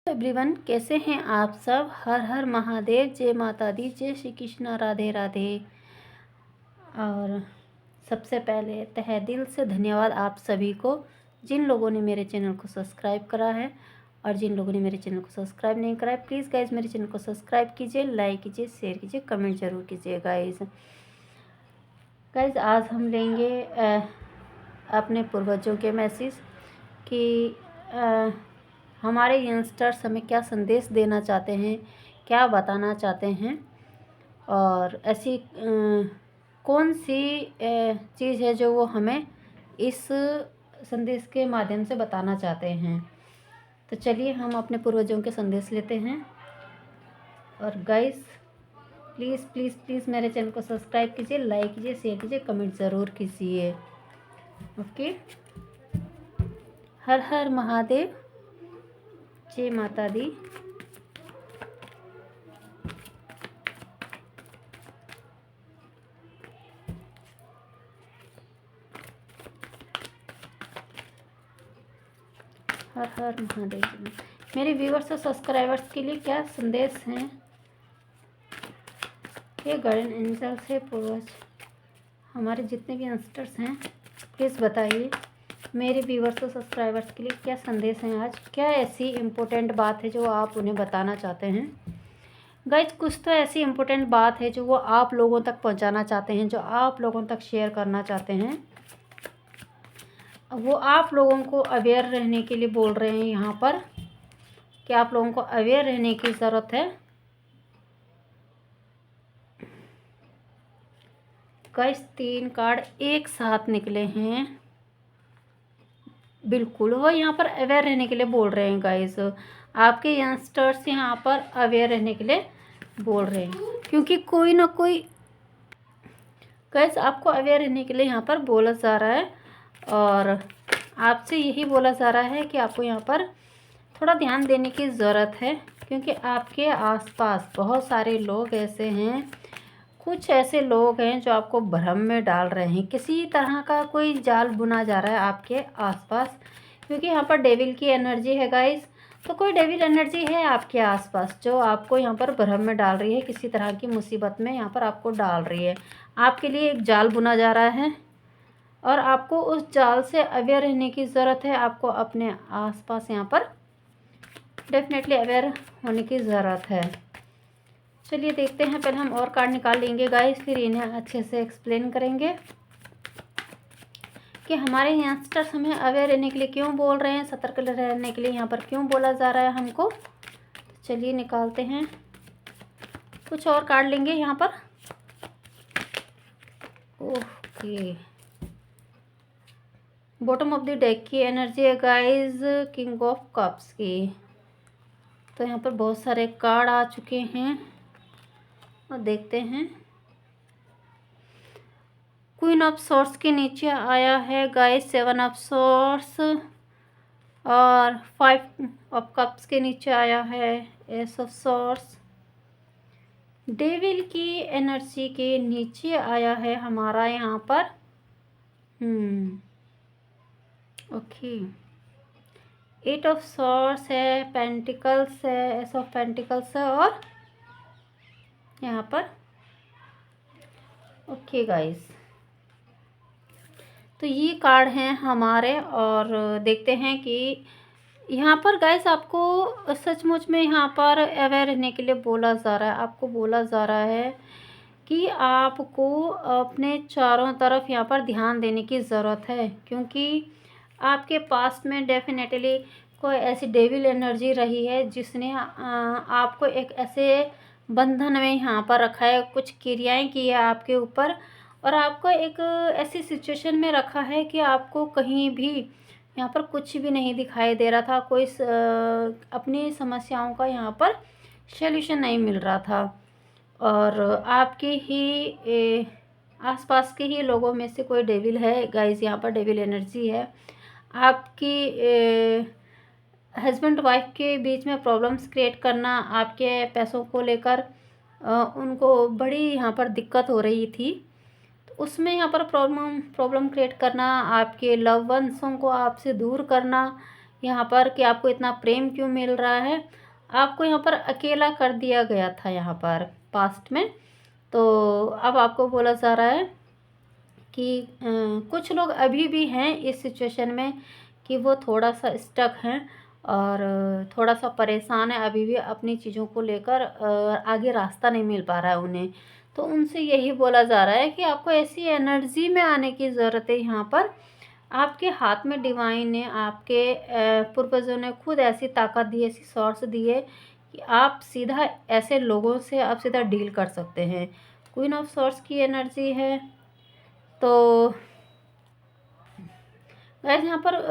Everyone, कैसे हैं आप सब। हर हर महादेव, जय माता दी, जय श्री कृष्णा, राधे राधे। और सबसे पहले तहे दिल से धन्यवाद आप सभी को, जिन लोगों ने मेरे चैनल को सब्सक्राइब करा है और जिन लोगों ने मेरे चैनल को सब्सक्राइब नहीं करा है। प्लीज़ गाइज मेरे चैनल को सब्सक्राइब कीजिए, लाइक कीजिए, शेयर कीजिए, कमेंट जरूर कीजिए गाइज। आज हम लेंगे अपने पूर्वजों के मैसेज कि हमारे यंगस्टर्स हमें क्या संदेश देना चाहते हैं, क्या बताना चाहते हैं, और ऐसी कौन सी चीज़ है जो वो हमें इस संदेश के माध्यम से बताना चाहते हैं। तो चलिए हम अपने पूर्वजों के संदेश लेते हैं। और गाइस प्लीज़ प्लीज़ प्लीज़ मेरे चैनल को सब्सक्राइब कीजिए, लाइक कीजिए, शेयर कीजिए, कमेंट ज़रूर कीजिए। ओके। हर हर महादेव, जय माता दी। हर हर महादेव। मेरे व्यूअर्स और सब्सक्राइबर्स के लिए क्या संदेश हैं? ये गार्डन एंजल से पूर्वज हमारे जितने भी यंगस्टर्स हैं, प्लीज़ बताइए मेरे व्यूअर्स और सब्सक्राइबर्स के लिए क्या संदेश हैं। आज क्या ऐसी इम्पोर्टेंट बात है जो आप उन्हें बताना चाहते हैं। गाइज कुछ तो ऐसी इम्पोर्टेंट बात है जो वो आप लोगों तक पहुंचाना चाहते हैं, जो आप लोगों तक शेयर करना चाहते हैं। वो आप लोगों को अवेयर रहने के लिए बोल रहे हैं यहाँ पर कि आप लोगों को अवेयर रहने की ज़रूरत है। गाइस 3 कार्ड एक साथ निकले हैं, बिल्कुल वो यहाँ पर अवेयर रहने के लिए बोल रहे हैं। गाइस आपके यंगस्टर्स यहाँ पर अवेयर रहने के लिए बोल रहे हैं, क्योंकि कोई ना कोई गाइस आपको अवेयर रहने के लिए यहाँ पर बोला जा रहा है। और आपसे यही बोला जा रहा है कि आपको यहाँ पर थोड़ा ध्यान देने की ज़रूरत है, क्योंकि आपके आसपास बहुत सारे लोग ऐसे हैं, कुछ ऐसे लोग हैं जो आपको भ्रम में डाल रहे हैं। किसी तरह का कोई जाल बुना जा रहा है आपके आसपास, क्योंकि यहाँ पर डेविल की एनर्जी है गाइस। तो कोई डेविल एनर्जी है आपके आसपास जो आपको यहाँ पर भ्रम में डाल रही है, किसी तरह की मुसीबत में यहाँ पर आपको डाल रही है। आपके लिए एक जाल बुना जा रहा है और आपको उस जाल से अवेयर रहने की ज़रूरत है। आपको अपने आसपास यहाँ पर डेफिनेटली अवेयर होने की ज़रूरत है। चलिए देखते हैं, पहले हम और कार्ड निकाल लेंगे गाइस, फिर इन्हें अच्छे से एक्सप्लेन करेंगे कि हमारे यंगस्टर्स हमें अवेयर रहने के लिए क्यों बोल रहे हैं, सतर्क रहने के लिए यहाँ पर क्यों बोला जा रहा है हमको। तो चलिए निकालते हैं, कुछ और कार्ड लेंगे यहाँ पर। Okay, bottom of the deck की एनर्जी है गाइस, किंग ऑफ कप्स की। तो यहाँ पर बहुत सारे कार्ड आ चुके हैं और देखते हैं। क्वीन ऑफ सॉर्ड्स के नीचे आया है गाइस 7 ऑफ सॉर्ड्स, और 5 ऑफ कप्स के नीचे आया है एस ऑफ सॉर्ड्स। डेविल की एनर्जी के नीचे आया है हमारा यहाँ पर ओके 8 ऑफ सॉर्ड्स है, पेंटिकल्स है, एस ऑफ पेंटिकल्स है, और यहाँ पर ओके गाइस। तो ये कार्ड हैं हमारे, और देखते हैं कि यहाँ पर गाइस आपको सचमुच में यहाँ पर अवेयर रहने के लिए बोला जा रहा है। आपको बोला जा रहा है कि आपको अपने चारों तरफ यहाँ पर ध्यान देने की ज़रूरत है, क्योंकि आपके पास में डेफिनेटली कोई ऐसी डेविल एनर्जी रही है जिसने आपको एक ऐसे बंधन में यहाँ पर रखा है, कुछ क्रियाएं की है आपके ऊपर, और आपको एक ऐसी सिचुएशन में रखा है कि आपको कहीं भी यहाँ पर कुछ भी नहीं दिखाई दे रहा था। कोई अपनी समस्याओं का यहाँ पर सल्यूशन नहीं मिल रहा था, और आपके ही आसपास के ही लोगों में से कोई डेविल है गाइस। यहाँ पर डेविल एनर्जी है। आपकी हस्बैंड वाइफ के बीच में प्रॉब्लम्स क्रिएट करना, आपके पैसों को लेकर उनको बड़ी यहाँ पर दिक्कत हो रही थी, तो उसमें यहाँ पर प्रॉब्लम क्रिएट करना, आपके लव वंसों को आपसे दूर करना, यहाँ पर कि आपको इतना प्रेम क्यों मिल रहा है। आपको यहाँ पर अकेला कर दिया गया था यहाँ पर पास्ट में। तो अब आपको बोला जा रहा है कि कुछ लोग अभी भी हैं इस सिचुएशन में कि वो थोड़ा सा स्टक हैं और थोड़ा सा परेशान है, अभी भी अपनी चीज़ों को लेकर आगे रास्ता नहीं मिल पा रहा है उन्हें। तो उनसे यही बोला जा रहा है कि आपको ऐसी एनर्जी में आने की ज़रूरत है। यहाँ पर आपके हाथ में डिवाइन ने, आपके पूर्वजों ने खुद ऐसी ताकत दी, ऐसी सोर्स दी है कि आप सीधा ऐसे लोगों से आप सीधा डील कर सकते हैं। क्वीन ऑफ सोर्स की एनर्जी है। तो गाइस यहाँ पर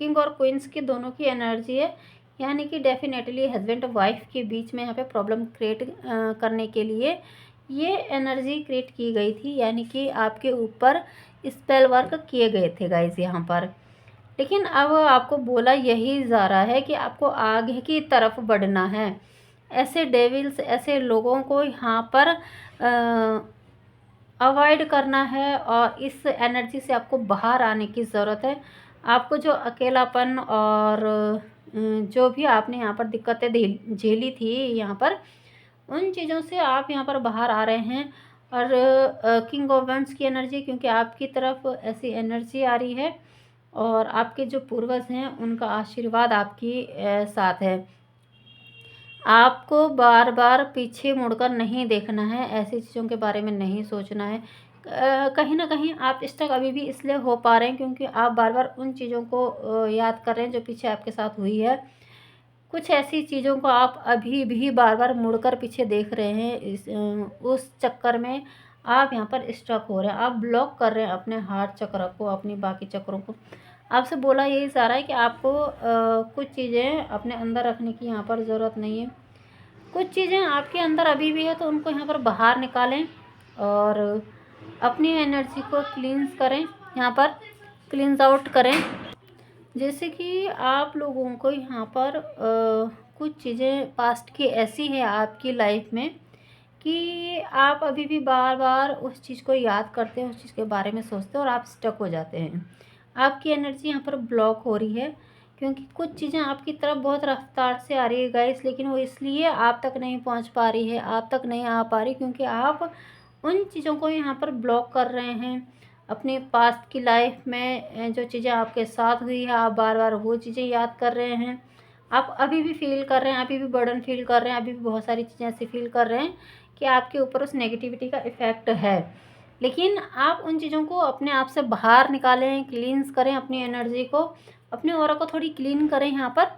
किंग और क्वींस की दोनों की एनर्जी है, यानी कि डेफिनेटली हस्बैंड और वाइफ के बीच में यहाँ पे प्रॉब्लम क्रिएट करने के लिए ये एनर्जी क्रिएट की गई थी, यानी कि आपके ऊपर स्पेल वर्क किए गए थे गाइस यहाँ पर। लेकिन अब आपको बोला यही जा रहा है कि आपको आगे की तरफ बढ़ना है। ऐसे डेविल्स, ऐसे लोगों को यहाँ पर अवॉइड करना है और इस एनर्जी से आपको बाहर आने की ज़रूरत है। आपको जो अकेलापन और जो भी आपने यहाँ पर दिक्कतें झेली थी यहाँ पर, उन चीज़ों से आप यहाँ पर बाहर आ रहे हैं। और किंग ऑफ वैंड्स की एनर्जी, क्योंकि आपकी तरफ ऐसी एनर्जी आ रही है और आपके जो पूर्वज हैं उनका आशीर्वाद आपकी साथ है। आपको बार बार पीछे मुड़कर नहीं देखना है, ऐसी चीज़ों के बारे में नहीं सोचना है। कहीं ना कहीं आप स्टक अभी भी इसलिए हो पा रहे हैं क्योंकि आप बार बार उन चीज़ों को याद कर रहे हैं जो पीछे आपके साथ हुई है। कुछ ऐसी चीज़ों को आप अभी भी बार बार मुड़कर पीछे देख रहे हैं, उस चक्कर में आप यहाँ पर स्टक हो रहे हैं। आप ब्लॉक कर रहे हैं अपने हार्ट चक्र को, अपनी बाकी चक्रों को। आपसे बोला यही जा रहा है कि आपको कुछ चीज़ें अपने अंदर रखने की यहाँ पर ज़रूरत नहीं है। कुछ चीज़ें आपके अंदर अभी भी है तो उनको यहाँ पर बाहर निकालें और अपनी एनर्जी को क्लींस करें, यहाँ पर क्लींस आउट करें। जैसे कि आप लोगों को यहाँ पर कुछ चीज़ें पास्ट की ऐसी है आपकी लाइफ में कि आप अभी भी बार बार उस चीज़ को याद करते हैं, उस चीज़ के बारे में सोचते हैं और आप स्टक हो जाते हैं। आपकी एनर्जी यहाँ पर ब्लॉक हो रही है क्योंकि कुछ चीज़ें आपकी तरफ बहुत रफ्तार से आ रही है गाइस, लेकिन वो इसलिए आप तक नहीं पहुँच पा रही है, आप तक नहीं आ पा रही क्योंकि आप उन चीज़ों को यहाँ पर ब्लॉक कर रहे हैं। अपने पास्ट की लाइफ में जो चीज़ें आपके साथ हुई है, आप बार बार वो चीज़ें याद कर रहे हैं। आप अभी भी फील कर रहे हैं, अभी भी बर्डन फील कर रहे हैं, अभी भी बहुत सारी चीज़ें ऐसी फील कर रहे हैं कि आपके ऊपर उस नेगेटिविटी का इफ़ेक्ट है। लेकिन आप उन चीज़ों को अपने आप से बाहर निकालें, क्लींस करें अपनी एनर्जी को, अपने ऑरा को थोड़ी क्लीन करें यहाँ पर।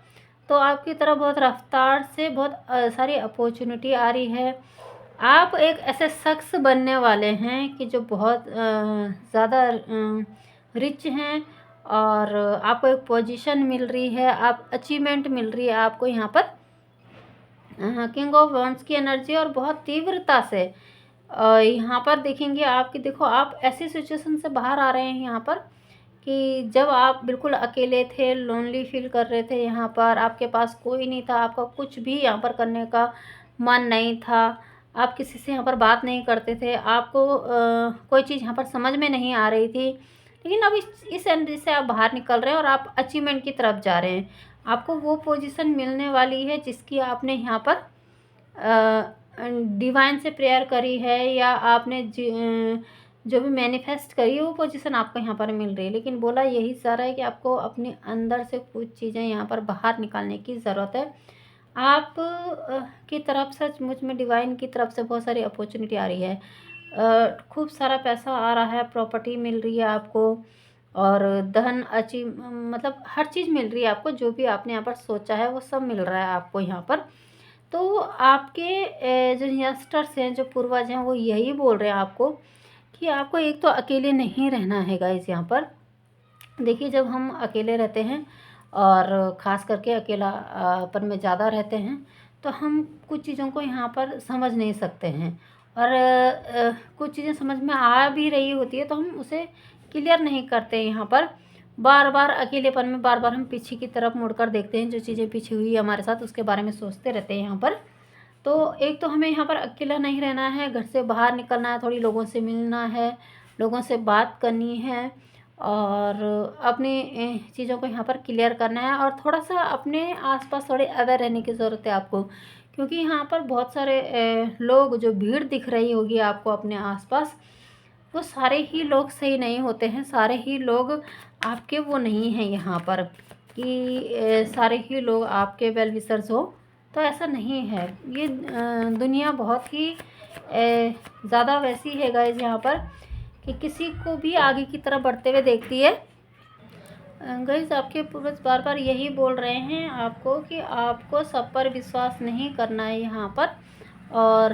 तो आपकी तरफ बहुत रफ्तार से बहुत सारी अपॉर्चुनिटी आ रही है। आप एक ऐसे शख्स बनने वाले हैं कि जो बहुत ज़्यादा रिच हैं और आपको एक पोजीशन मिल रही है, आप अचीवमेंट मिल रही है आपको यहाँ पर किंग ऑफ वॉन्ड्स की एनर्जी और बहुत तीव्रता से। यहाँ पर देखेंगे आपकी, देखो आप ऐसी सिचुएशन से बाहर आ रहे हैं यहाँ पर कि जब आप बिल्कुल अकेले थे, लोनली फील कर रहे थे, यहाँ पर आपके पास कोई नहीं था, आपका कुछ भी यहाँ पर करने का मन नहीं था, आप किसी से यहाँ पर बात नहीं करते थे, आपको कोई चीज़ यहाँ पर समझ में नहीं आ रही थी। लेकिन अब इस एनर्जी से आप बाहर निकल रहे हैं और आप अचीवमेंट की तरफ जा रहे हैं। आपको वो पोजीशन मिलने वाली है जिसकी आपने यहाँ पर डिवाइन से प्रेयर करी है या आपने जो भी मैनिफेस्ट करी है वो पोजीशन आपको यहाँ पर मिल रही है। लेकिन बोला यही जा रहा है कि आपको अपने अंदर से कुछ चीज़ें यहाँ पर बाहर निकालने की ज़रूरत है। आप की तरफ सचमुच में डिवाइन की तरफ से बहुत सारी अपॉर्चुनिटी आ रही है, खूब सारा पैसा आ रहा है, प्रॉपर्टी मिल रही है आपको और धन मतलब हर चीज़ मिल रही है आपको, जो भी आपने यहाँ पर सोचा है वो सब मिल रहा है आपको यहाँ पर। तो आपके जो यंगस्टर्स हैं, जो पूर्वज हैं, वो यही बोल रहे हैं आपको कि आपको एक तो अकेले नहीं रहना है गाइस। यहाँ पर देखिए, जब हम अकेले रहते हैं और ख़ास करके अकेलापन में ज़्यादा रहते हैं तो हम कुछ चीज़ों को यहाँ पर समझ नहीं सकते हैं और कुछ चीज़ें समझ में आ भी रही होती है तो हम उसे क्लियर नहीं करते। यहाँ पर बार बार अकेलेपन में बार बार हम पीछे की तरफ मुड़कर देखते हैं, जो चीज़ें पीछे हुई हमारे साथ उसके बारे में सोचते रहते हैं यहाँ पर। तो एक तो हमें यहाँ पर अकेला नहीं रहना है, घर से बाहर निकलना है, थोड़ी लोगों से मिलना है, लोगों से बात करनी है और अपनी चीज़ों को यहाँ पर क्लियर करना है, और थोड़ा सा अपने आसपास थोड़े अवेयर रहने की ज़रूरत है आपको, क्योंकि यहाँ पर बहुत सारे लोग, जो भीड़ दिख रही होगी आपको अपने आसपास, वो सारे ही लोग सही नहीं होते हैं। सारे ही लोग आपके वो नहीं हैं यहाँ पर कि सारे ही लोग आपके वेल विशर्स हो, तो ऐसा नहीं है। ये दुनिया बहुत ही ज़्यादा वैसी है गाइस यहाँ पर कि किसी को भी आगे की तरफ बढ़ते हुए देखती है। गाइस आपके पूर्वज बार बार यही बोल रहे हैं आपको कि आपको सब पर विश्वास नहीं करना है यहाँ पर, और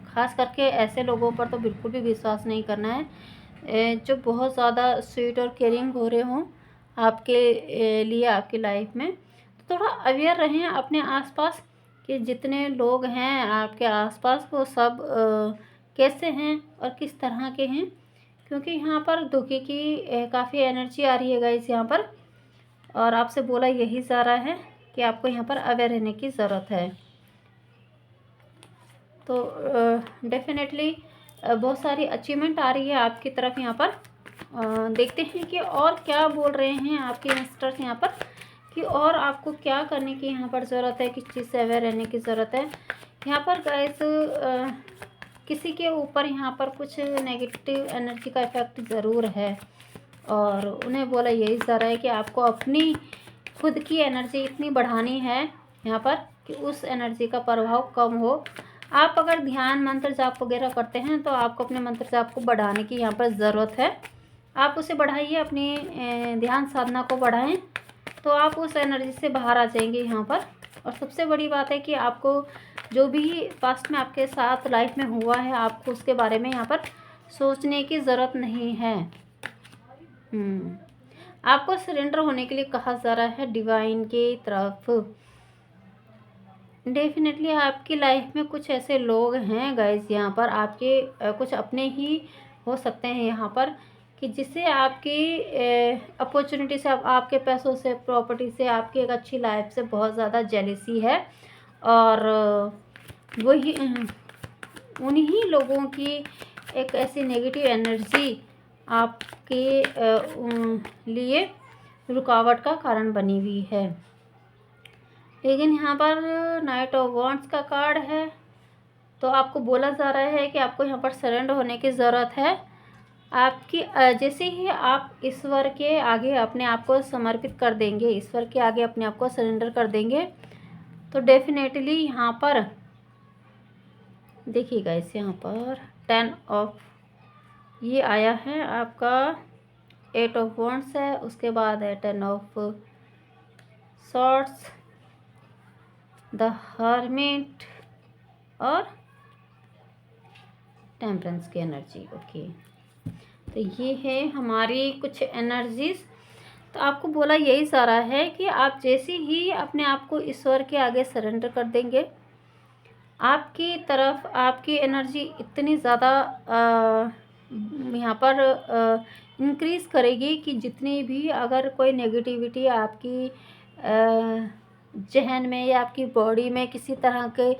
ख़ास करके ऐसे लोगों पर तो बिल्कुल भी विश्वास नहीं करना है जो बहुत ज़्यादा स्वीट और केयरिंग हो रहे हों आपके लिए, आपकी लाइफ में। तो थोड़ा अवेयर रहें अपने आसपास कि जितने लोग हैं आपके आसपास वो सब कैसे हैं और किस तरह के हैं, क्योंकि यहाँ पर धोखे की काफ़ी एनर्जी आ रही है गाइस यहाँ पर, और आपसे बोला यही जा रहा है कि आपको यहाँ पर अवेयर रहने की ज़रूरत है। तो डेफिनेटली बहुत सारी अचीवमेंट आ रही है आपकी तरफ यहाँ पर। देखते हैं कि और क्या बोल रहे हैं आपके यंगस्टर्स यहाँ पर, कि और आपको क्या करने की यहाँ पर ज़रूरत है, किस चीज़ से अवेयर रहने की ज़रूरत है। यहाँ पर गाइस किसी के ऊपर यहाँ पर कुछ नेगेटिव एनर्जी का इफ़ेक्ट ज़रूर है, और उन्हें बोला यही जा रहा है कि आपको अपनी खुद की एनर्जी इतनी बढ़ानी है यहाँ पर कि उस एनर्जी का प्रभाव कम हो। आप अगर ध्यान मंत्र जाप वगैरह करते हैं तो आपको अपने मंत्र जाप को बढ़ाने की यहाँ पर ज़रूरत है। आप उसे बढ़ाइए, अपनी ध्यान साधना को बढ़ाएं, तो आप उस एनर्जी से बाहर आ जाएंगे यहाँ पर। और सबसे बड़ी बात है कि आपको जो भी पास्ट में आपके साथ लाइफ में हुआ है, आपको उसके बारे में यहाँ पर सोचने की ज़रूरत नहीं है। आपको सरेंडर होने के लिए कहा जा रहा है डिवाइन की तरफ। डेफिनेटली आपकी लाइफ में कुछ ऐसे लोग हैं गाइस यहाँ पर, आपके कुछ अपने ही हो सकते हैं यहाँ पर, कि जिससे आपकी अपॉर्चुनिटी से, आपके पैसों से, प्रॉपर्टी से, आपकी एक अच्छी लाइफ से बहुत ज़्यादा जेलिसी है, और वही उन्हीं लोगों की एक ऐसी नेगेटिव एनर्जी आपके लिए रुकावट का कारण बनी हुई है। लेकिन यहाँ पर नाइट ऑफ वॉन्ड्स का कार्ड है, तो आपको बोला जा रहा है कि आपको यहाँ पर सरेंडर होने की ज़रूरत है। आपकी जैसे ही आप ईश्वर के आगे अपने आप को समर्पित कर देंगे, ईश्वर के आगे अपने आप को सरेंडर कर देंगे, तो डेफिनेटली यहाँ पर देखिएगा, इस यहाँ पर 10 ऑफ ये आया है आपका, 8 ऑफ वॉन्ड्स है, उसके बाद है 10 ऑफ सॉर्ड्स, द हर्मिट और टेम्परेंस की एनर्जी। ओके, तो ये है हमारी कुछ एनर्जीज। तो आपको बोला यही जा रहा है कि आप जैसे ही अपने आप को ईश्वर के आगे सरेंडर कर देंगे, आपकी तरफ आपकी एनर्जी इतनी ज़्यादा यहाँ पर इंक्रीज़ करेगी कि जितनी भी अगर कोई नेगेटिविटी आपकी जहन में या आपकी बॉडी में किसी तरह के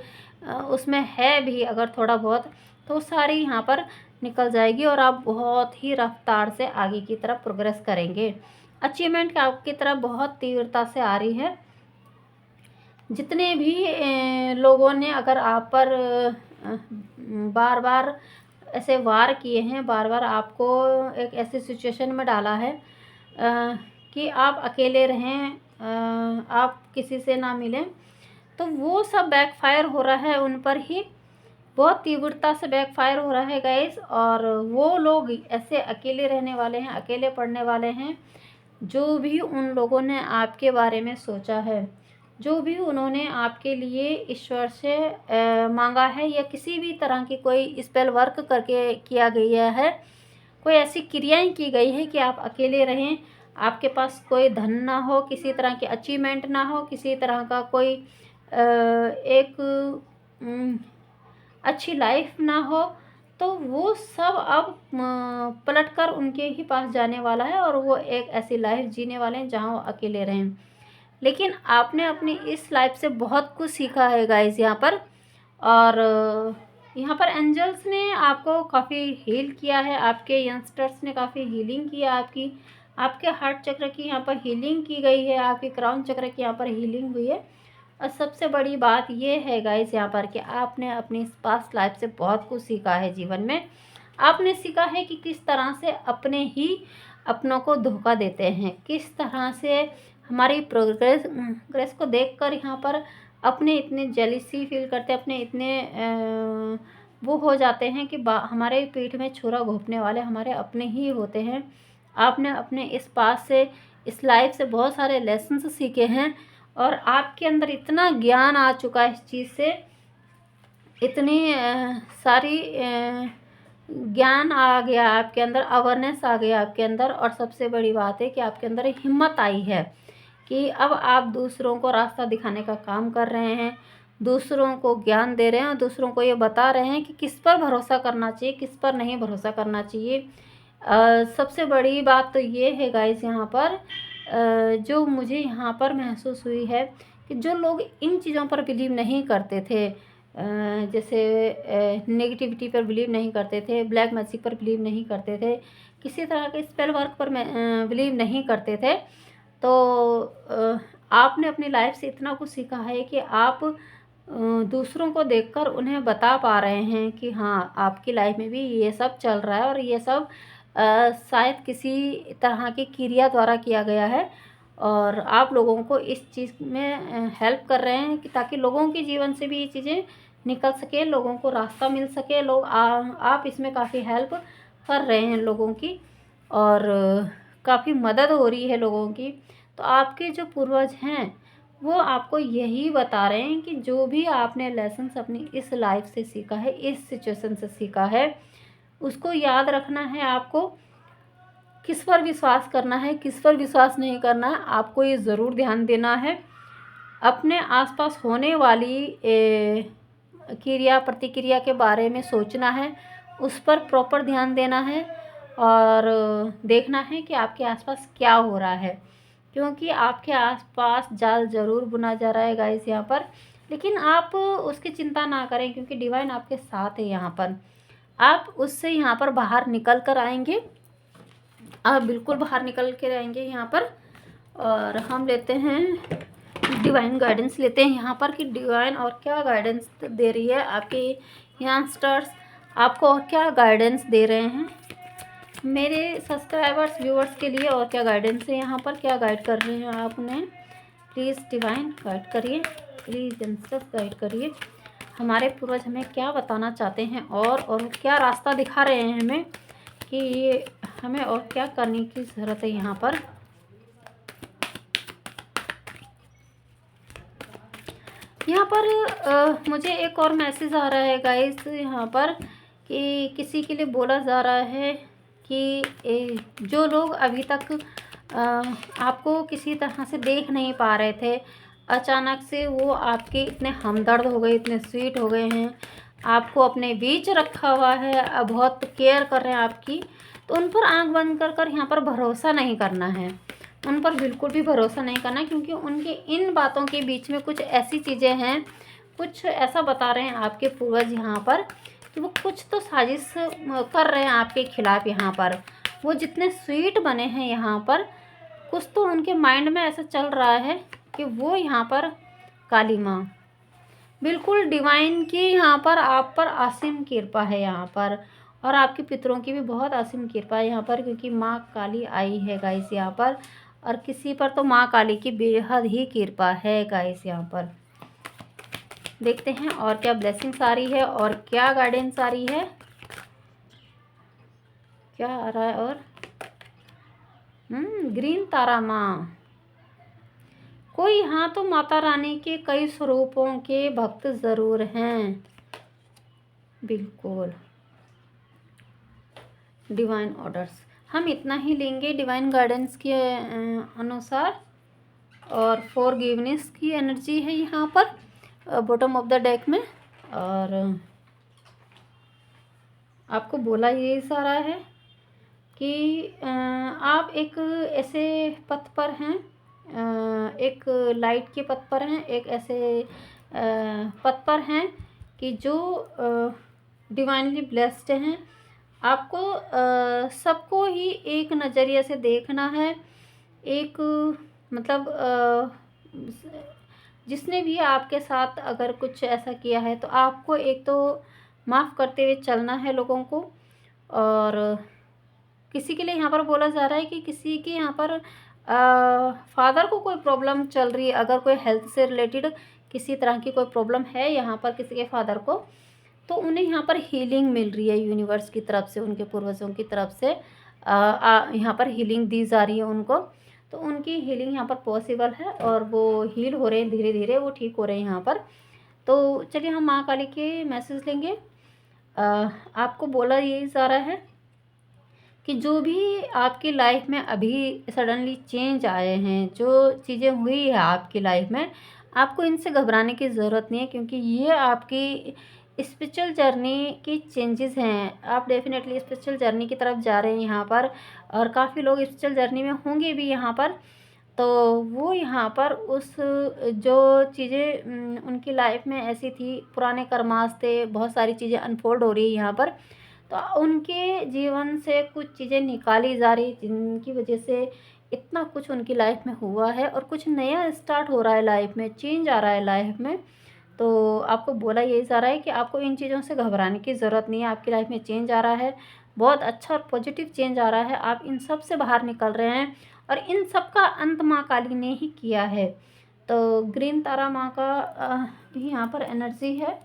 उसमें है भी अगर थोड़ा बहुत, तो सारी यहाँ पर निकल जाएगी, और आप बहुत ही रफ्तार से आगे की तरफ प्रोग्रेस करेंगे। अचीवमेंट आपकी तरफ बहुत तीव्रता से आ रही है। जितने भी लोगों ने अगर आप पर बार बार ऐसे वार किए हैं, बार बार आपको एक ऐसी सिचुएशन में डाला है कि आप अकेले रहें, आप किसी से ना मिलें, तो वो सब बैकफायर हो रहा है उन पर ही, बहुत तीव्रता से बैकफायर हो रहा है गाइस। और वो लोग ऐसे अकेले रहने वाले हैं, अकेले पड़ने वाले हैं, जो भी उन लोगों ने आपके बारे में सोचा है, जो भी उन्होंने आपके लिए ईश्वर से मांगा है, या किसी भी तरह की कोई स्पेल वर्क करके किया गया है, कोई ऐसी क्रियाएं की गई है कि आप अकेले रहें, आपके पास कोई धन ना हो, किसी तरह की अचीवमेंट ना हो, किसी तरह का कोई एक अच्छी लाइफ ना हो, तो वो सब अब पलटकर उनके ही पास जाने वाला है, और वो एक ऐसी लाइफ जीने वाले हैं जहाँ वो अकेले रहें। लेकिन आपने अपनी इस लाइफ से बहुत कुछ सीखा है गाइस यहाँ पर, और यहाँ पर एंजल्स ने आपको काफ़ी हील किया है, आपके यंगस्टर्स ने काफ़ी हीलिंग किया आपकी, आपके हार्ट चक्र की यहाँ पर हीलिंग की गई है, आपके क्राउन चक्र की यहाँ पर हीलिंग हुई है। और सबसे बड़ी बात ये है गाइस यहाँ पर कि आपने अपनी पास्ट लाइफ से बहुत कुछ सीखा है जीवन में। आपने सीखा है कि किस तरह से अपने ही अपनों को धोखा देते हैं, किस तरह से हमारी प्रोग्रेस को देखकर यहाँ पर अपने इतने जेलिसी फील करते, अपने इतने वो हो जाते हैं कि हमारे पीठ में छुरा घोंपने वाले हमारे अपने ही होते हैं। आपने अपने इस पास से, इस लाइफ से बहुत सारे लेसन्स सीखे हैं और आपके अंदर इतना ज्ञान आ चुका है इस चीज़ से, इतनी सारी ज्ञान आ गया आपके अंदर, अवेयरनेस आ गया आपके अंदर। और सबसे बड़ी बात है कि आपके अंदर हिम्मत आई है कि अब आप दूसरों को रास्ता दिखाने का काम कर रहे हैं, दूसरों को ज्ञान दे रहे हैं और दूसरों को ये बता रहे हैं कि किस पर भरोसा करना चाहिए, किस पर नहीं भरोसा करना चाहिए। सबसे बड़ी बात तो ये है गाइस यहाँ पर जो मुझे यहाँ पर महसूस हुई है कि जो लोग इन चीज़ों पर बिलीव नहीं करते थे, जैसे नेगेटिविटी पर बिलीव नहीं करते थे, ब्लैक मैजिक पर बिलीव नहीं करते थे, किसी तरह के स्पेल वर्क पर बिलीव नहीं करते थे, तो आपने अपनी लाइफ से इतना कुछ सीखा है कि आप दूसरों को देखकर उन्हें बता पा रहे हैं कि हाँ, आपकी लाइफ में भी ये सब चल रहा है और ये सब शायद किसी तरह की क्रिया द्वारा किया गया है और आप लोगों को इस चीज़ में हेल्प कर रहे हैं कि ताकि लोगों के जीवन से भी ये चीज़ें निकल सके, लोगों को रास्ता मिल सके। आप इसमें काफ़ी हेल्प कर रहे हैं लोगों की और काफ़ी मदद हो रही है लोगों की। तो आपके जो पूर्वज हैं वो आपको यही बता रहे हैं कि जो भी आपने लेसन्स अपनी इस लाइफ से सीखा है, इस सिचुएशन से सीखा है, उसको याद रखना है आपको। किस पर विश्वास करना है, किस पर विश्वास नहीं करना है, आपको ये ज़रूर ध्यान देना है। अपने आसपास होने वाली क्रिया प्रतिक्रिया के बारे में सोचना है, उस पर प्रॉपर ध्यान देना है और देखना है कि आपके आसपास क्या हो रहा है, क्योंकि आपके आसपास जाल ज़रूर बुना जा रहा है गाइस यहाँ पर। लेकिन आप उसकी चिंता ना करें क्योंकि डिवाइन आपके साथ है यहाँ पर। आप उससे यहाँ पर बाहर निकल कर आएंगे, आप बिल्कुल बाहर निकल के आएंगे यहाँ पर। और हम लेते हैं डिवाइन गाइडेंस लेते हैं यहाँ पर कि डिवाइन और क्या गाइडेंस दे रही है आपके यंगस्टर्स, आपको और क्या गाइडेंस दे रहे हैं मेरे सब्सक्राइबर्स व्यूअर्स के लिए, और क्या गाइडेंस है यहाँ पर, क्या गाइड कर रहे हैं आप उन्हें। प्लीज़ डिवाइन गाइड करिए, प्लीज़ यंगस्टर्स गाइड करिए, हमारे पूर्वज हमें क्या बताना चाहते हैं और क्या रास्ता दिखा रहे हैं हमें कि ये हमें और क्या करने की ज़रूरत है यहाँ पर। यहाँ पर मुझे एक और मैसेज आ रहा है गाइस यहाँ पर कि किसी के लिए बोला जा रहा है कि जो लोग अभी तक आपको किसी तरह से देख नहीं पा रहे थे, अचानक से वो आपके इतने हमदर्द हो गए, इतने स्वीट हो गए हैं, आपको अपने बीच रखा हुआ है, बहुत केयर कर रहे हैं आपकी, तो उन पर आंख बंद कर कर यहाँ पर भरोसा नहीं करना है, उन पर बिल्कुल भी भरोसा नहीं करना, क्योंकि उनके इन बातों के बीच में कुछ ऐसी चीज़ें हैं, कुछ ऐसा बता रहे हैं आपके पूर्वज यहाँ पर कि वो कुछ तो साजिश कर रहे हैं आपके खिलाफ। यहाँ पर वो जितने स्वीट बने हैं यहाँ पर, कुछ तो उनके माइंड में ऐसा चल रहा है कि वो यहाँ पर काली माँ, बिल्कुल डिवाइन की यहाँ पर आप पर असीम कृपा है यहाँ पर, और आपके पितरों की भी बहुत असीम कृपा है यहाँ पर, क्योंकि माँ काली आई है गाइस यहाँ पर, और किसी पर तो माँ काली की बेहद ही कृपा है गाइस यहाँ पर। देखते हैं और क्या ब्लेसिंग्स आ रही है और क्या गाइडेंस आ रही है, क्या आ रहा है। और ग्रीन तारा माँ, कोई यहाँ तो माता रानी के कई स्वरूपों के भक्त ज़रूर हैं, बिल्कुल। डिवाइन ऑर्डर्स हम इतना ही लेंगे डिवाइन गाइडेंस के अनुसार, और फॉरगिवनेस की एनर्जी है यहाँ पर बॉटम ऑफ द डेक में। और आपको बोला ये सारा है कि आप एक ऐसे पथ पर हैं, एक लाइट के पथ पर हैं, एक ऐसे पथ पर हैं कि जो डिवाइनली ब्लेस्ड हैं। आपको सबको ही एक नज़रिए से देखना है। एक मतलब जिसने भी आपके साथ अगर कुछ ऐसा किया है तो आपको एक तो माफ़ करते हुए चलना है लोगों को। और किसी के लिए यहाँ पर बोला जा रहा है कि किसी के यहाँ पर फादर को कोई प्रॉब्लम चल रही है, अगर कोई हेल्थ से रिलेटेड किसी तरह की कोई प्रॉब्लम है यहाँ पर किसी के फादर को, तो उन्हें यहाँ पर हीलिंग मिल रही है यूनिवर्स की तरफ से, उनके पूर्वजों की तरफ से यहाँ पर हीलिंग दी जा रही है उनको। तो उनकी हीलिंग यहाँ पर पॉसिबल है और वो हील हो रहे हैं, धीरे धीरे वो ठीक हो रहे हैं यहाँ पर। तो चलिए हम माँ काली के मैसेज लेंगे। आपको बोला यही जा रहा है कि जो भी आपकी लाइफ में अभी सडनली चेंज आए हैं, जो चीज़ें हुई है आपकी लाइफ में, आपको इनसे घबराने की ज़रूरत नहीं है, क्योंकि ये आपकी स्पिरिचुअल जर्नी की चेंजेस हैं। आप डेफिनेटली स्पिरिचुअल जर्नी की तरफ जा रहे हैं यहाँ पर, और काफ़ी लोग स्पिरिचुअल जर्नी में होंगे भी यहाँ पर। तो वो यहाँ पर उस जो चीज़ें उनकी लाइफ में ऐसी थी, पुराने कर्मास थे, बहुत सारी चीज़ें अनफोल्ड हो रही है यहाँ पर। तो उनके जीवन से कुछ चीज़ें निकाली जा रही जिनकी वजह से इतना कुछ उनकी लाइफ में हुआ है, और कुछ नया स्टार्ट हो रहा है लाइफ में, चेंज आ रहा है लाइफ में। तो आपको बोला यही जा रहा है कि आपको इन चीज़ों से घबराने की ज़रूरत नहीं है। आपकी लाइफ में चेंज आ रहा है, बहुत अच्छा और पॉजिटिव चेंज आ रहा है। आप इन सब से बाहर निकल रहे हैं, और इन सब का अंत माँ काली ने ही किया है। तो ग्रीन तारा माँ का भी यहाँ पर एनर्जी है।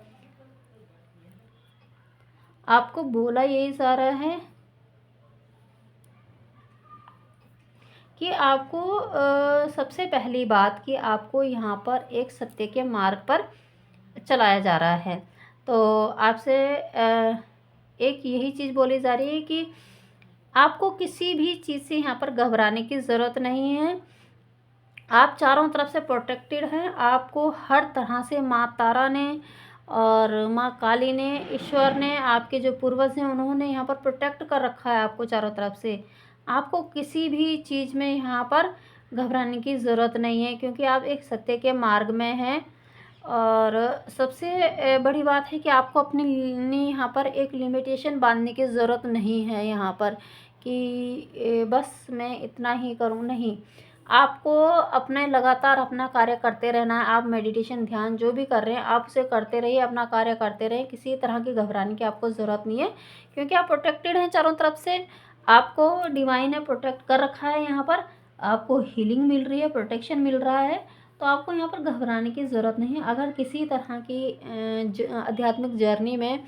आपको बोला यही जा रहा है कि आपको सबसे पहली बात कि आपको यहाँ पर एक सत्य के मार्ग पर चलाया जा रहा है। तो आपसे एक यही चीज़ बोली जा रही है कि आपको किसी भी चीज़ से यहाँ पर घबराने की ज़रूरत नहीं है। आप चारों तरफ से प्रोटेक्टेड हैं। आपको हर तरह से माँ तारा ने और माँ काली ने, ईश्वर ने, आपके जो पूर्वज हैं उन्होंने यहाँ पर प्रोटेक्ट कर रखा है आपको चारों तरफ से। आपको किसी भी चीज़ में यहाँ पर घबराने की ज़रूरत नहीं है, क्योंकि आप एक सत्य के मार्ग में हैं। और सबसे बड़ी बात है कि आपको अपनी यहाँ पर एक लिमिटेशन बांधने की ज़रूरत नहीं है यहाँ पर कि बस मैं इतना ही करूँ, नहीं। आपको अपने लगातार अपना कार्य करते रहना है। आप मेडिटेशन, ध्यान जो भी कर रहे हैं आप उसे करते रहिए, अपना कार्य करते रहें। किसी तरह की घबराने की आपको ज़रूरत नहीं है, क्योंकि आप प्रोटेक्टेड हैं चारों तरफ से। आपको डिवाइन ने प्रोटेक्ट कर रखा है यहाँ पर। आपको हीलिंग मिल रही है, प्रोटेक्शन मिल रहा है। तो आपको यहाँ पर घबराने की ज़रूरत नहीं है। अगर किसी तरह की आध्यात्मिक जर्नी में,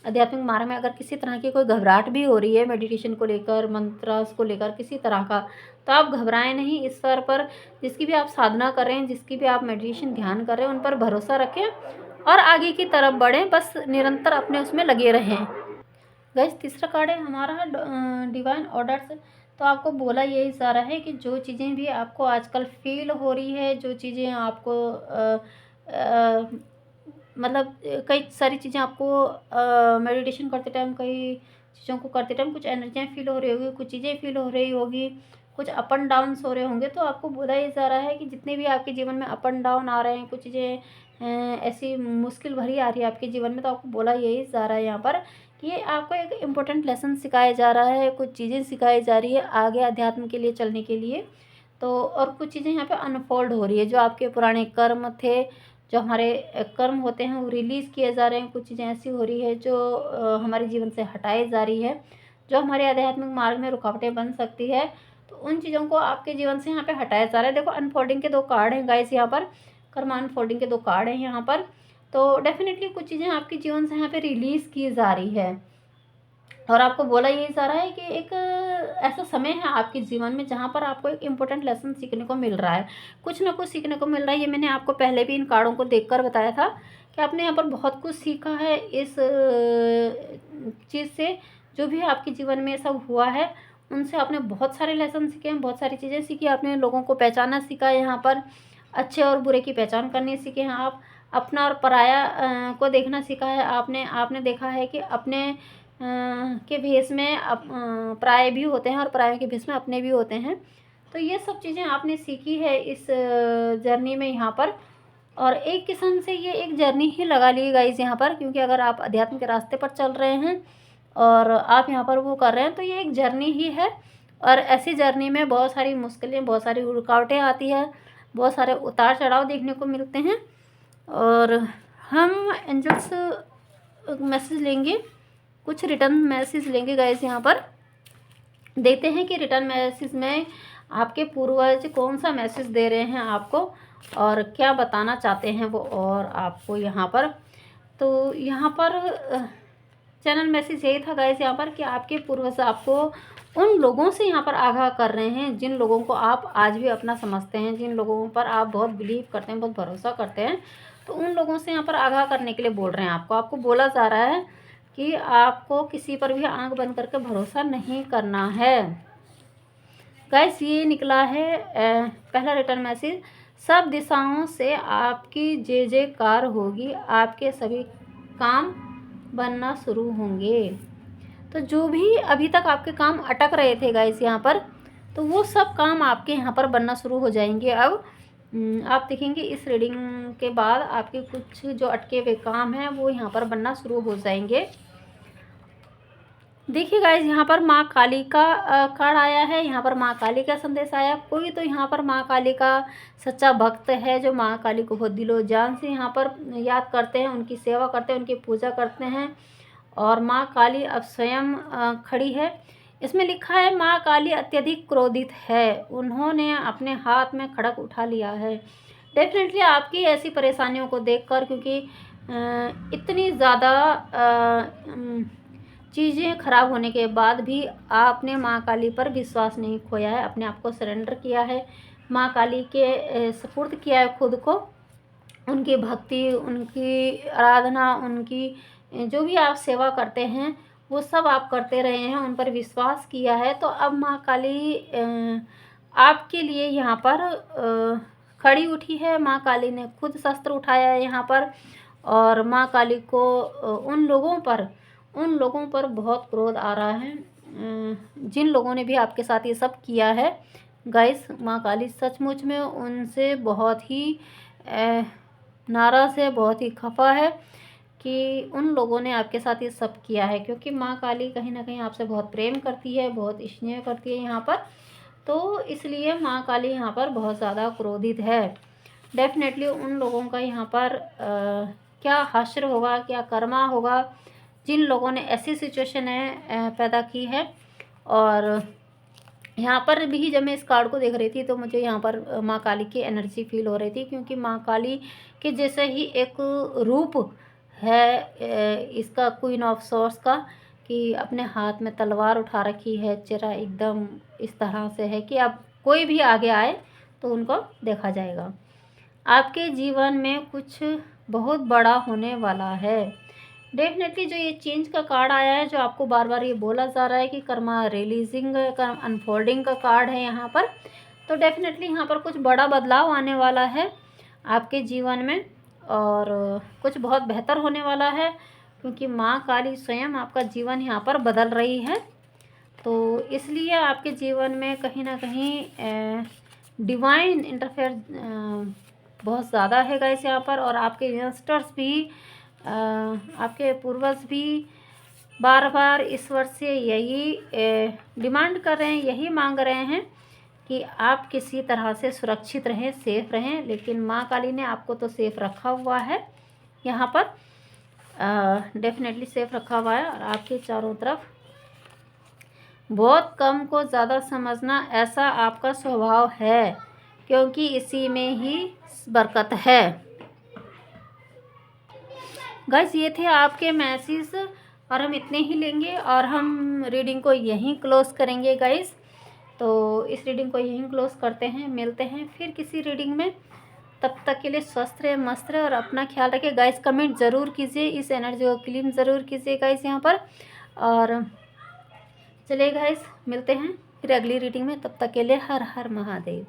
आध्यात्मिक मार्ग में अगर किसी तरह की कोई घबराहट भी हो रही है मेडिटेशन को लेकर, मंत्रास को लेकर, किसी तरह का, तो आप घबराएं नहीं। ईश्वर पर, जिसकी भी आप साधना कर रहे हैं, जिसकी भी आप मेडिटेशन ध्यान कर रहे हैं, उन पर भरोसा रखें और आगे की तरफ बढ़ें। बस निरंतर अपने उसमें लगे रहें। गाइस, तीसरा कार्ड है हमारा डिवाइन ऑर्डर्स। तो आपको बोला यही जा रहा है कि जो चीज़ें भी आपको आजकल फील हो रही है, जो चीज़ें आपको मतलब कई सारी चीज़ें आपको मेडिटेशन करते टाइम, कई चीज़ों को करते टाइम कुछ एनर्जियाँ फील हो रही होगी, कुछ चीज़ें फील हो रही होगी, कुछ अप एंड डाउन्स हो रहे होंगे। तो आपको बोला ये जा रहा है कि जितने भी आपके जीवन में अप एंड डाउन आ रहे हैं, कुछ चीज़ें ऐसी मुश्किल भरी आ रही है आपके जीवन में, तो आपको बोला यही जा रहा है यहाँ पर कि आपको एक इम्पोर्टेंट लेसन सिखाया जा रहा है, कुछ चीज़ें सिखाई जा रही है आगे अध्यात्म के लिए चलने के लिए। तो और कुछ चीज़ें यहाँ पे अनफोल्ड हो रही है। जो आपके पुराने कर्म थे, जो हमारे कर्म होते हैं, वो रिलीज़ किए जा रहे हैं। कुछ चीज़ें ऐसी हो रही है जो हमारे जीवन से हटाई जा रही है, जो हमारे आध्यात्मिक मार्ग में रुकावटें बन सकती है। तो उन चीज़ों को आपके जीवन से यहाँ पे हटाया जा रहा है। देखो, अनफोल्डिंग के 2 कार्ड हैं गाइस यहाँ पर, कर्म अनफोल्डिंग के 2 कार्ड हैं यहाँ पर। तो डेफिनेटली कुछ चीज़ें आपके जीवन से यहाँ पे रिलीज़ की जा रही है, और आपको बोला यही जा रहा है कि एक ऐसा समय है आपके जीवन में जहाँ पर आपको एक इम्पोर्टेंट लेसन सीखने को मिल रहा है, कुछ ना कुछ सीखने को मिल रहा है। ये मैंने आपको पहले भी इन कार्डों को देखकर बताया था कि आपने यहाँ पर बहुत कुछ सीखा है इस चीज़ से। जो भी आपके जीवन में सब हुआ है, उनसे आपने बहुत सारे लेसन सीखे हैं, बहुत सारी चीज़ें सीखी। आपने लोगों को पहचाना सीखा है यहाँ पर, अच्छे और बुरे की पहचान करनी सीखे हैं आप। अपना और पराया को देखना सीखा है आपने देखा है कि अपने के भेष में पराये भी होते हैं और परायों के भेष में अपने भी होते हैं। तो ये सब चीज़ें आपने सीखी है इस जर्नी में यहाँ पर। और एक किस्म से ये एक जर्नी ही लगा ली गाइस यहाँ पर, क्योंकि अगर आप अध्यात्म के रास्ते पर चल रहे हैं और आप यहाँ पर वो कर रहे हैं तो ये एक जर्नी ही है। और ऐसी जर्नी में बहुत सारी मुश्किलें, बहुत सारी रुकावटें आती है, बहुत सारे उतार चढ़ाव देखने को मिलते हैं। और हम एंजल्स मैसेज लेंगे, कुछ रिटर्न मैसेज लेंगे गाइस यहाँ पर। देखते हैं कि रिटर्न मैसेज में आपके पूर्वज कौन सा मैसेज दे रहे हैं आपको और क्या बताना चाहते हैं वो और आपको यहाँ पर। तो यहाँ पर चैनल मैसेज यही था गाइस यहाँ पर कि आपके पूर्वज आपको उन लोगों से यहाँ पर आगाह कर रहे हैं जिन लोगों को आप आज भी अपना समझते हैं, जिन लोगों पर आप बहुत बिलीव करते हैं, बहुत भरोसा करते हैं। तो उन लोगों से यहाँ पर आगाह करने के लिए बोल रहे हैं आपको बोला जा रहा है कि आपको किसी पर भी आंख बंद करके भरोसा नहीं करना है। गाइस ये निकला है पहला रिटर्न मैसेज, सब दिशाओं से आपकी जय जयकार होगी, आपके सभी काम बनना शुरू होंगे। तो जो भी अभी तक आपके काम अटक रहे थे गाइस यहाँ पर, तो वो सब काम आपके यहाँ पर बनना शुरू हो जाएंगे। अब आप देखेंगे इस रीडिंग के बाद आपके कुछ जो अटके हुए काम हैं वो यहाँ पर बनना शुरू हो जाएंगे। देखिए गाइज यहाँ पर माँ काली का कार्ड आया है, यहाँ पर माँ काली का संदेश आया। कोई तो यहाँ पर माँ काली का सच्चा भक्त है जो माँ काली को बहुत दिलो जान से यहाँ पर याद करते हैं, उनकी सेवा करते हैं, उनकी पूजा करते हैं। और माँ काली अब स्वयं खड़ी है। इसमें लिखा है माँ काली अत्यधिक क्रोधित है, उन्होंने अपने हाथ में खड़ग उठा लिया है। डेफिनेटली आपकी ऐसी परेशानियों को देखकर, क्योंकि इतनी ज़्यादा चीज़ें खराब होने के बाद भी आपने माँ काली पर विश्वास नहीं खोया है, अपने आप को सरेंडर किया है, माँ काली के सुपुर्द किया है खुद को। उनकी भक्ति, उनकी आराधना, उनकी जो भी आप सेवा करते हैं वो सब आप करते रहे हैं, उन पर विश्वास किया है। तो अब माँ काली आपके लिए यहाँ पर खड़ी उठी है। माँ काली ने खुद शस्त्र उठाया है यहाँ पर। और माँ काली को उन लोगों पर बहुत क्रोध आ रहा है जिन लोगों ने भी आपके साथ ये सब किया है। गाइस माँ काली सचमुच में उनसे बहुत ही नाराज़ है, बहुत ही खफा है कि उन लोगों ने आपके साथ ये सब किया है, क्योंकि माँ काली कहीं ना कहीं आपसे बहुत प्रेम करती है, बहुत स्नेह करती है यहाँ पर। तो इसलिए माँ काली यहाँ पर बहुत ज़्यादा क्रोधित है। डेफिनेटली उन लोगों का यहाँ पर क्या हश्र होगा, क्या कर्मा होगा जिन लोगों ने ऐसी सिचुएशन पैदा की है। और यहाँ पर भी जब मैं इस कार्ड को देख रही थी तो मुझे यहाँ पर माँ काली की एनर्जी फील हो रही थी, क्योंकि माँ काली के जैसे ही एक रूप है इसका क्वीन ऑफ सोर्स का, कि अपने हाथ में तलवार उठा रखी है, चेहरा एकदम इस तरह से है कि अब कोई भी आगे आए तो उनको देखा जाएगा। आपके जीवन में कुछ बहुत बड़ा होने वाला है। डेफिनेटली जो ये चेंज का कार्ड आया है, जो आपको बार बार ये बोला जा रहा है कि कर्मा रिलीजिंग का अनफोल्डिंग का कार्ड है यहाँ पर। तो डेफिनेटली यहाँ पर कुछ बड़ा बदलाव आने वाला है आपके जीवन में और कुछ बहुत बेहतर होने वाला है, क्योंकि माँ काली स्वयं आपका जीवन यहाँ पर बदल रही है। तो इसलिए आपके जीवन में कहीं ना कहीं डिवाइन इंटरफेयर बहुत ज़्यादा है गाइस यहाँ पर। और आपके यंगस्टर्स भी, आपके पूर्वज भी बार बार ईश्वर से यही डिमांड कर रहे हैं, यही मांग रहे हैं कि आप किसी तरह से सुरक्षित रहें, सेफ़ रहें। लेकिन माँ काली ने आपको तो सेफ़ रखा हुआ है यहाँ पर, डेफिनेटली सेफ़ रखा हुआ है। और आपके चारों तरफ बहुत कम को ज़्यादा समझना, ऐसा आपका स्वभाव है, क्योंकि इसी में ही बरकत है। गाइस ये थे आपके मैसेज और हम इतने ही लेंगे और हम रीडिंग को यहीं क्लोज़ करेंगे गाइस। तो इस रीडिंग को यहीं क्लोज़ करते हैं, मिलते हैं फिर किसी रीडिंग में। तब तक के लिए स्वस्थ रहे, मस्त रहे और अपना ख्याल रखें गाइस। कमेंट ज़रूर कीजिए, इस एनर्जी को क्लीन ज़रूर कीजिए गाइस यहाँ पर। और चलिए गाइस मिलते हैं फिर अगली रीडिंग में, तब तक के लिए हर हर महादेव।